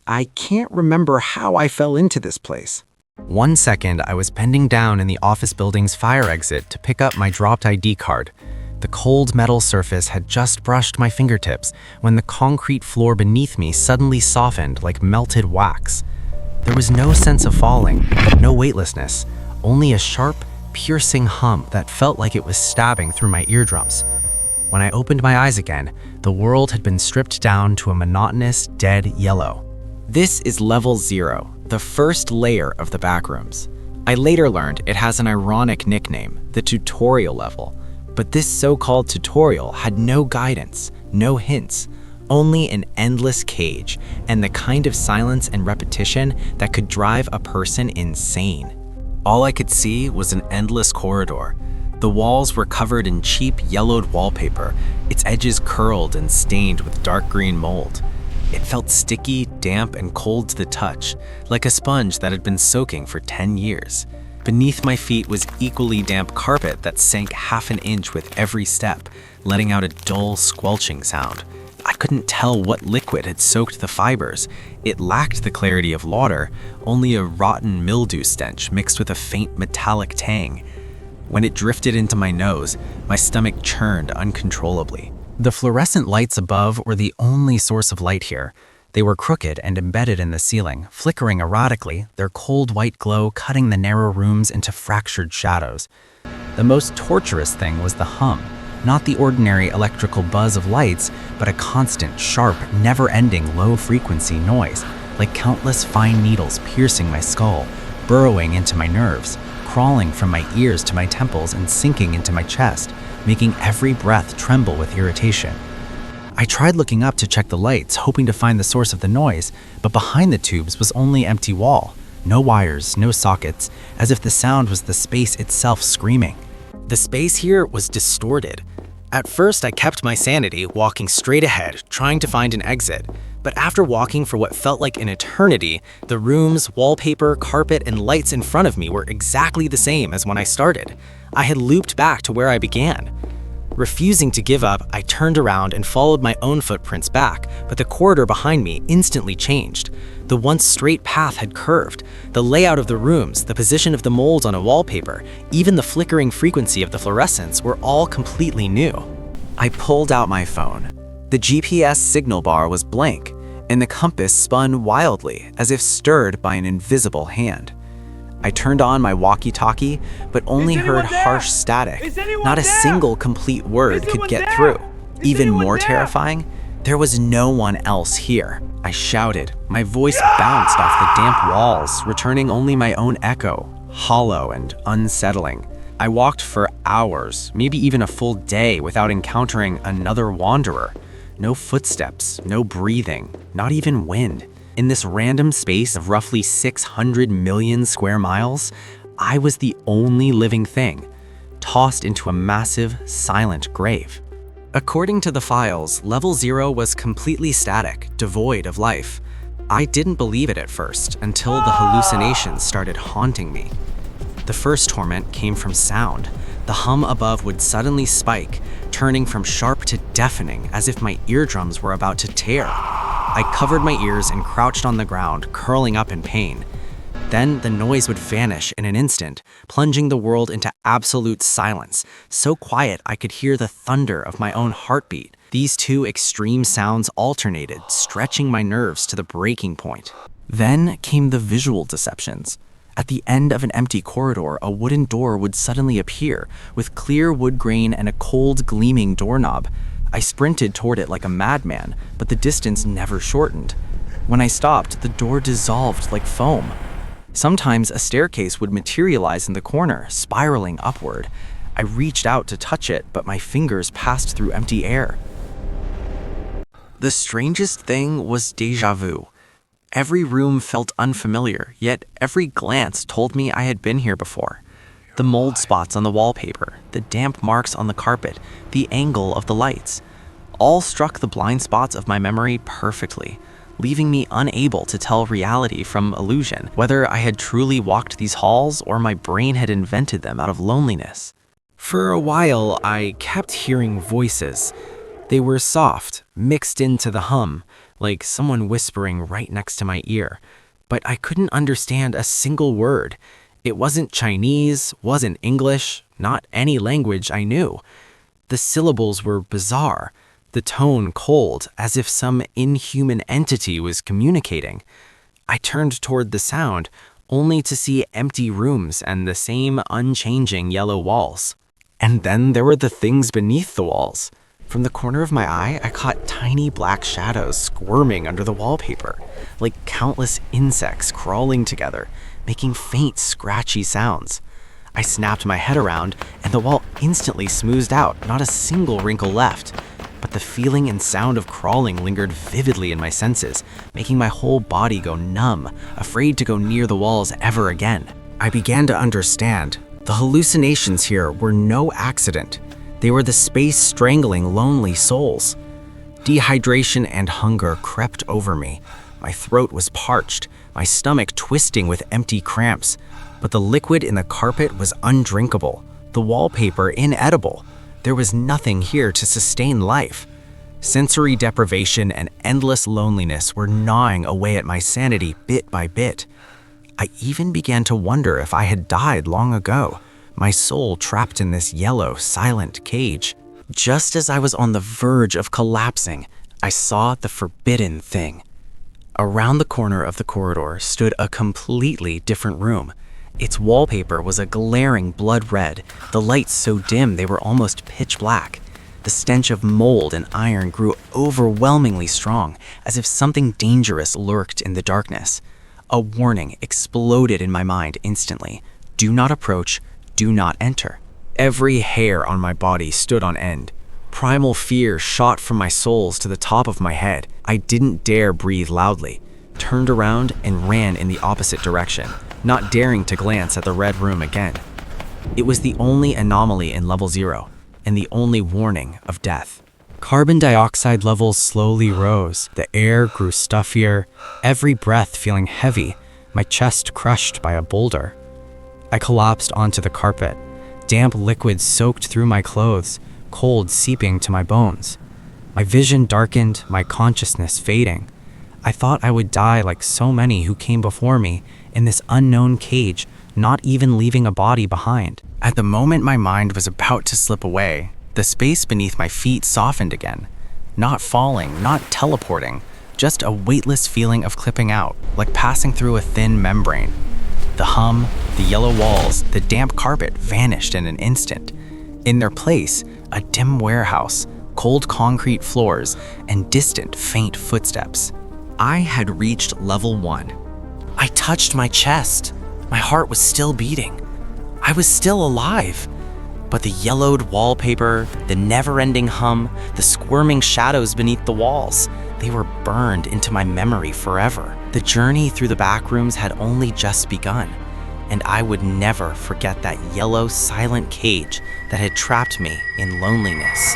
I can't remember how I fell into this place. One second, I was bending down in the office building's fire exit to pick up my dropped ID card. The cold metal surface had just brushed my fingertips when the concrete floor beneath me suddenly softened like melted wax. There was no sense of falling, no weightlessness, only a sharp, piercing hum that felt like it was stabbing through my eardrums. When I opened my eyes again, the world had been stripped down to a monotonous, dead yellow. This is Level 0, the first layer of the Backrooms. I later learned it has an ironic nickname, the tutorial level. But this so-called tutorial had no guidance, no hints, only an endless cage and the kind of silence and repetition that could drive a person insane. All I could see was an endless corridor. The walls were covered in cheap yellowed wallpaper, its edges curled and stained with dark green mold. It felt sticky, damp, and cold to the touch, like a sponge that had been soaking for 10 years. Beneath my feet was equally damp carpet that sank half an inch with every step, letting out a dull, squelching sound. I couldn't tell what liquid had soaked the fibers. It lacked the clarity of water, only a rotten mildew stench mixed with a faint metallic tang. When it drifted into my nose, my stomach churned uncontrollably. The fluorescent lights above were the only source of light here. They were crooked and embedded in the ceiling, flickering erratically, their cold white glow cutting the narrow rooms into fractured shadows. The most torturous thing was the hum, not the ordinary electrical buzz of lights, but a constant, sharp, never-ending low-frequency noise, like countless fine needles piercing my skull, burrowing into my nerves, crawling from my ears to my temples and sinking into my chest, making every breath tremble with irritation. I tried looking up to check the lights, hoping to find the source of the noise, but behind the tubes was only empty wall. No wires, no sockets, as if the sound was the space itself screaming. The space here was distorted. At first, I kept my sanity, walking straight ahead, trying to find an exit. But after walking for what felt like an eternity, the rooms, wallpaper, carpet, and lights in front of me were exactly the same as when I started. I had looped back to where I began. Refusing to give up, I turned around and followed my own footprints back, but the corridor behind me instantly changed. The once straight path had curved. The layout of the rooms, the position of the molds on a wallpaper, even the flickering frequency of the fluorescence were all completely new. I pulled out my phone. The GPS signal bar was blank, and the compass spun wildly as if stirred by an invisible hand. I turned on my walkie-talkie, but only heard harsh static. Not a single complete word could get through. Even more terrifying, there was no one else here. I shouted. My voice bounced off the damp walls, returning only my own echo, hollow and unsettling. I walked for hours, maybe even a full day, without encountering another wanderer. No footsteps, no breathing, not even wind. In this random space of roughly 600 million square miles, I was the only living thing, tossed into a massive, silent grave. According to the files, Level 0 was completely static, devoid of life. I didn't believe it at first, until the hallucinations started haunting me. The first torment came from sound. The hum above would suddenly spike, turning from sharp to deafening, as if my eardrums were about to tear. I covered my ears and crouched on the ground, curling up in pain. Then the noise would vanish in an instant, plunging the world into absolute silence, so quiet I could hear the thunder of my own heartbeat. These two extreme sounds alternated, stretching my nerves to the breaking point. Then came the visual deceptions. At the end of an empty corridor, a wooden door would suddenly appear, with clear wood grain and a cold, gleaming doorknob. I sprinted toward it like a madman, but the distance never shortened. When I stopped, the door dissolved like foam. Sometimes a staircase would materialize in the corner, spiraling upward. I reached out to touch it, but my fingers passed through empty air. The strangest thing was déjà vu. Every room felt unfamiliar, yet every glance told me I had been here before. The mold spots on the wallpaper, the damp marks on the carpet, the angle of the lights, all struck the blind spots of my memory perfectly, leaving me unable to tell reality from illusion, whether I had truly walked these halls or my brain had invented them out of loneliness. For a while, I kept hearing voices. They were soft, mixed into the hum, like someone whispering right next to my ear. But I couldn't understand a single word. It wasn't Chinese, wasn't English, not any language I knew. The syllables were bizarre, the tone cold, as if some inhuman entity was communicating. I turned toward the sound, only to see empty rooms and the same unchanging yellow walls. And then there were the things beneath the walls. From the corner of my eye, I caught tiny black shadows squirming under the wallpaper, like countless insects crawling together, making faint, scratchy sounds. I snapped my head around, and the wall instantly smoothed out, not a single wrinkle left. But the feeling and sound of crawling lingered vividly in my senses, making my whole body go numb, afraid to go near the walls ever again. I began to understand. The hallucinations here were no accident. They were the space strangling lonely souls. Dehydration and hunger crept over me. My throat was parched, my stomach twisting with empty cramps. But the liquid in the carpet was undrinkable, the wallpaper inedible. There was nothing here to sustain life. Sensory deprivation and endless loneliness were gnawing away at my sanity bit by bit. I even began to wonder if I had died long ago, my soul trapped in this yellow, silent cage. Just as I was on the verge of collapsing, I saw the forbidden thing. Around the corner of the corridor stood a completely different room. Its wallpaper was a glaring blood red, the lights so dim they were almost pitch black. The stench of mold and iron grew overwhelmingly strong, as if something dangerous lurked in the darkness. A warning exploded in my mind instantly. Do not approach, do not enter. Every hair on my body stood on end. Primal fear shot from my soles to the top of my head. I didn't dare breathe loudly, turned around and ran in the opposite direction, not daring to glance at the red room again. It was the only anomaly in level 0, and the only warning of death. Carbon dioxide levels slowly rose. The air grew stuffier, every breath feeling heavy, my chest crushed by a boulder. I collapsed onto the carpet. Damp liquid soaked through my clothes, cold seeping to my bones. My vision darkened, my consciousness fading. I thought I would die like so many who came before me in this unknown cage, not even leaving a body behind. At the moment my mind was about to slip away, the space beneath my feet softened again. Not falling, not teleporting, just a weightless feeling of clipping out, like passing through a thin membrane. The hum, the yellow walls, the damp carpet vanished in an instant. In their place, a dim warehouse, cold concrete floors, and distant, faint footsteps. I had reached level 1. I touched my chest. My heart was still beating. I was still alive. But the yellowed wallpaper, the never-ending hum, the squirming shadows beneath the walls, they were burned into my memory forever. The journey through the backrooms had only just begun, and I would never forget that yellow, silent cage that had trapped me in loneliness.